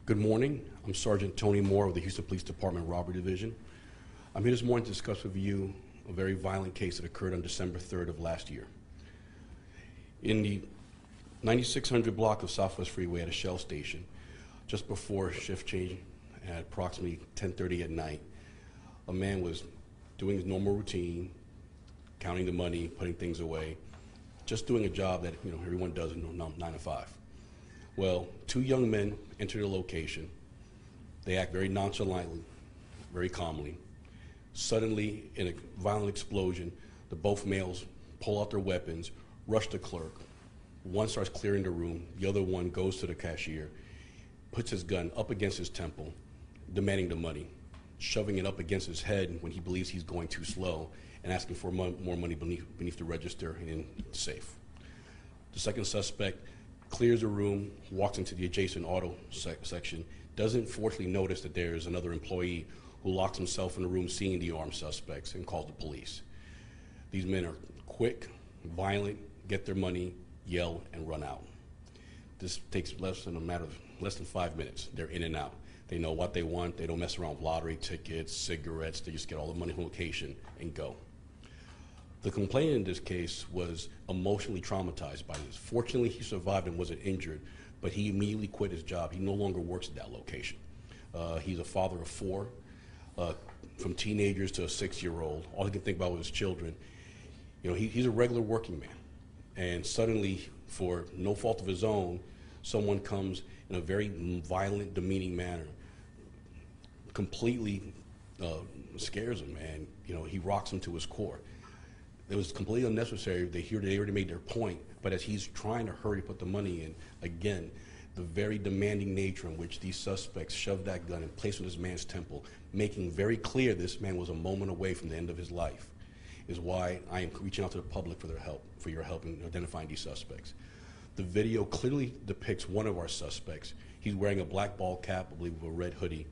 Good morning. I'm Sergeant Tony Moore of the Houston Police Department Robbery Division. I'm here this morning to discuss with you a very violent case that occurred on December 3rd of last year. In the 9600 block of Southwest Freeway at a Shell station, just before shift change at approximately 10:30 at night, a man was doing his normal routine, counting the money, putting things away, just doing a job that everyone does in 9 to 5. Well, two young men enter the location. They act very nonchalantly, very calmly. Suddenly, in a violent explosion, both males pull out their weapons, rush the clerk. One starts clearing the room. The other one goes to the cashier, puts his gun up against his temple, demanding the money, shoving it up against his head when he believes he's going too slow, and asking for more money beneath the register and in the safe. The second suspect clears the room, walks into the adjacent auto section, doesn't fortunately notice that there is another employee who locks himself in the room seeing the armed suspects and calls the police. These men are quick, violent, get their money, yell, and run out. This takes less than 5 minutes. They're in and out. They know what they want. They don't mess around with lottery tickets, cigarettes. They just get all the money from location and go. The complainant in this case was emotionally traumatized by this. Fortunately, he survived and wasn't injured, but he immediately quit his job. He no longer works at that location. He's a father of 4, from teenagers to a 6-year-old. All he can think about was his children. He's a regular working man. And suddenly, for no fault of his own, someone comes in a very violent, demeaning manner, completely scares him, and he rocks him to his core. It was completely unnecessary. They already made their point, but as he's trying to hurry put the money in, again, the very demanding nature in which these suspects shoved that gun and placed it in this man's temple, making very clear this man was a moment away from the end of his life, is why I am reaching out to the public for your help in identifying these suspects. The video clearly depicts one of our suspects. He's wearing a black ball cap, I believe, with a red hoodie.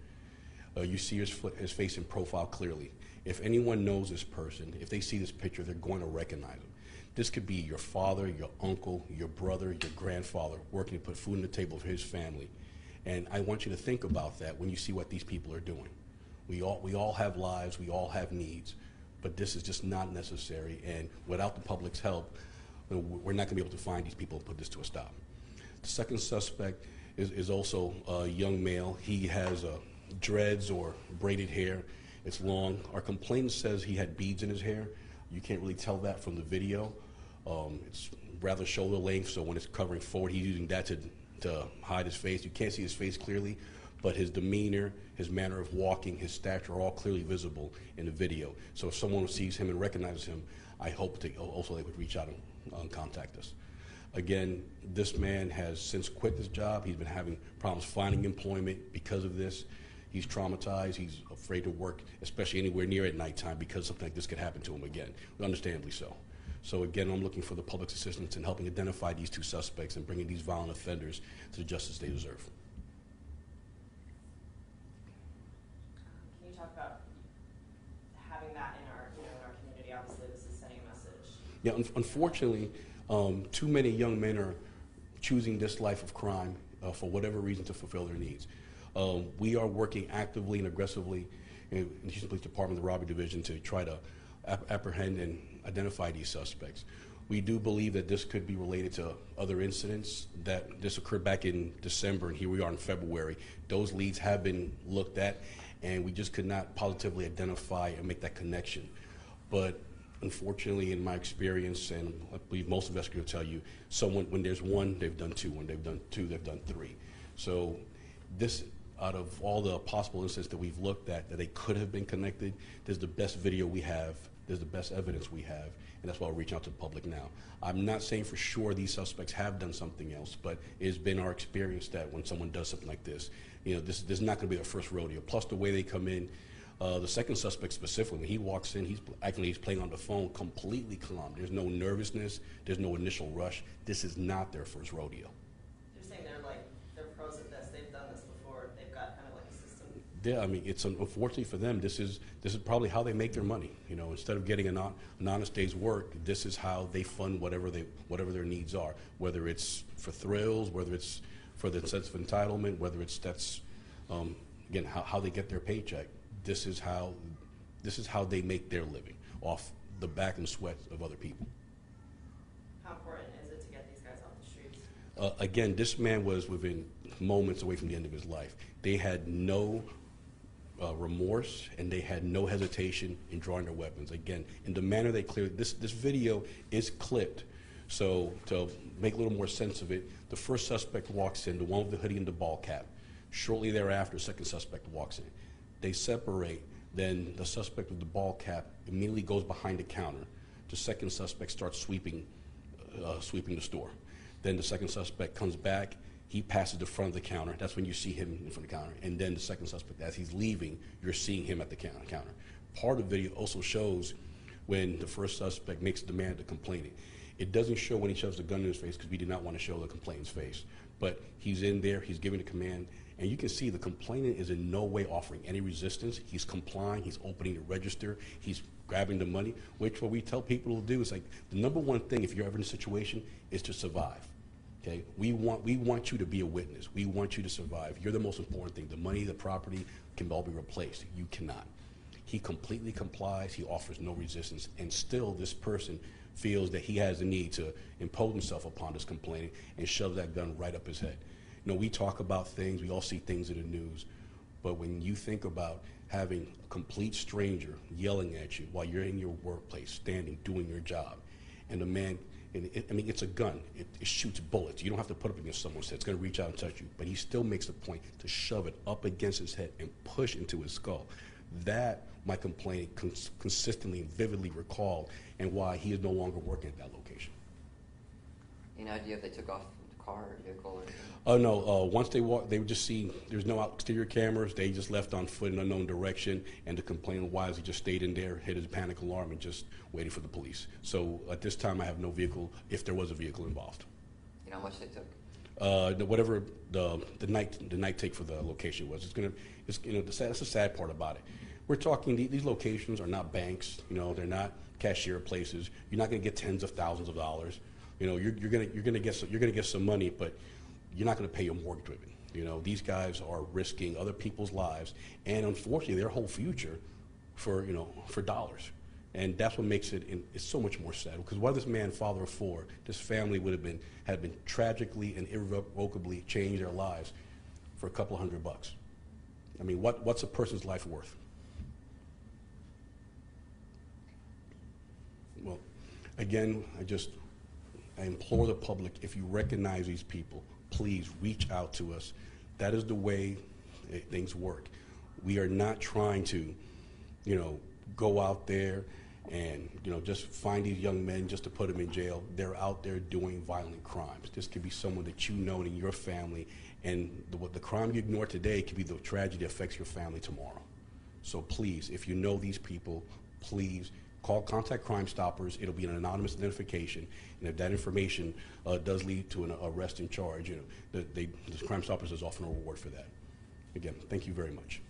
You see his face in profile clearly. If anyone knows this person, if they see this picture, they're going to recognize him. This could be your father, your uncle, your brother, your grandfather, working to put food on the table for his family. And I want you to think about that when you see what these people are doing. We all have lives, we all have needs, but this is just not necessary, and without the public's help, we're not going to be able to find these people and put this to a stop. The second suspect is also a young male. He has dreads or braided hair. It's long. Our complainant says he had beads in his hair. You can't really tell that from the video. It's rather shoulder length, so when it's covering forward, he's using that to hide his face. You can't see his face clearly, but his demeanor, his manner of walking, his stature are all clearly visible in the video. So if someone sees him and recognizes him, I hope they would reach out and contact us. Again, this man has since quit his job. He's been having problems finding employment because of this. He's traumatized. He's afraid to work, especially anywhere near at nighttime, because something like this could happen to him again, understandably so. So again, I'm looking for the public's assistance in helping identify these two suspects and bringing these violent offenders to the justice they deserve. Can you talk about having that in our community? Obviously, this is sending a message. Yeah, unfortunately, too many young men are choosing this life of crime for whatever reason to fulfill their needs. We are working actively and aggressively in the Houston Police Department, the Robbery Division, to try to apprehend and identify these suspects. We do believe that this could be related to other incidents, that this occurred back in December, and here we are in February. Those leads have been looked at, and we just could not positively identify and make that connection. But unfortunately, in my experience, and I believe most investigators will tell you, when there's one, they've done 2. When they've done 2, they've done 3. So this, out of all the possible instances that we've looked at that they could have been connected, this is the best video we have, this is the best evidence we have, and that's why we're reaching out to the public now. I'm not saying for sure these suspects have done something else, but it's been our experience that when someone does something like this, this is not going to be their first rodeo. Plus the way they come in, the second suspect specifically, when he walks in, he's playing on the phone completely calm. There's no nervousness, there's no initial rush. This is not their first rodeo. You're saying they're pros at this, they've done this before, they've got kind of like a system. Yeah, I mean, it's unfortunately for them, this is probably how they make their money. Instead of getting an honest day's work, this is how they fund whatever their needs are, whether it's for thrills, whether it's for the sense of entitlement, whether it's again, how they get their paycheck. This is how they make their living, off the back and sweat of other people. How important is it to get these guys off the streets? Again, this man was within moments away from the end of his life. They had no remorse, and they had no hesitation in drawing their weapons. Again, in the manner they cleared, this video is clipped. So to make a little more sense of it, the first suspect walks in, the one with the hoodie and the ball cap. Shortly thereafter, the second suspect walks in. They separate. Then the suspect with the ball cap immediately goes behind the counter. The second suspect starts sweeping the store. Then the second suspect comes back. He passes the front of the counter. That's when you see him in front of the counter. And then the second suspect, as he's leaving, you're seeing him at the counter. Part of the video also shows when the first suspect makes the demand to complain. It doesn't show when he shoves the gun in his face because we do not want to show the complainant's face. But he's in there, he's giving the command, and you can see the complainant is in no way offering any resistance. He's complying, he's opening the register, he's grabbing the money, which what we tell people to do is like the number one thing if you're ever in a situation is to survive. Okay? We want you to be a witness. We want you to survive. You're the most important thing. The money, the property can all be replaced. You cannot. He completely complies, he offers no resistance, and still this person feels that he has a need to impose himself upon this complainant and shove that gun right up his head. You know, we talk about things, we all see things in the news, but when you think about having a complete stranger yelling at you while you're in your workplace, standing, doing your job, and the man, I mean, it's a gun. It shoots bullets. You don't have to put it up against someone's head. It's going to reach out and touch you, but he still makes the point to shove it up against his head and push into his skull. That, my complainant consistently and vividly recalled, and why he is no longer working at that location. Any idea if they took off the car or vehicle or anything? Oh no, once they walked, they would just see there's no exterior cameras. They just left on foot in an unknown direction, and the complainant wisely just stayed in there, hit his panic alarm, and just waited for the police. So at this time, I have no vehicle, if there was a vehicle involved. You know how much they took? Whatever the night take for the location was. That's the sad part about it. We're talking, these locations are not banks, you know, they're not cashier places. You're not going to get tens of thousands of dollars. You know, you're going to get some money, but you're not going to pay your mortgage with it. You know, these guys are risking other people's lives and unfortunately their whole future for dollars. And that's what makes it's so much more sad, because what this man, father of four, this family had been tragically and irrevocably changed their lives for a couple $100. I mean, what's a person's life worth? Well, again, I implore the public, if you recognize these people, please reach out to us. That is the way things work. We are not trying to, go out there and, just find these young men just to put them in jail. They're out there doing violent crimes. This could be someone that you know in your family, and the crime you ignore today could be the tragedy that affects your family tomorrow. So please, if you know these people, please contact Crime Stoppers. It'll be an anonymous identification, and if that information does lead to an arrest and charge, the Crime Stoppers is often a reward for that. Again, thank you very much.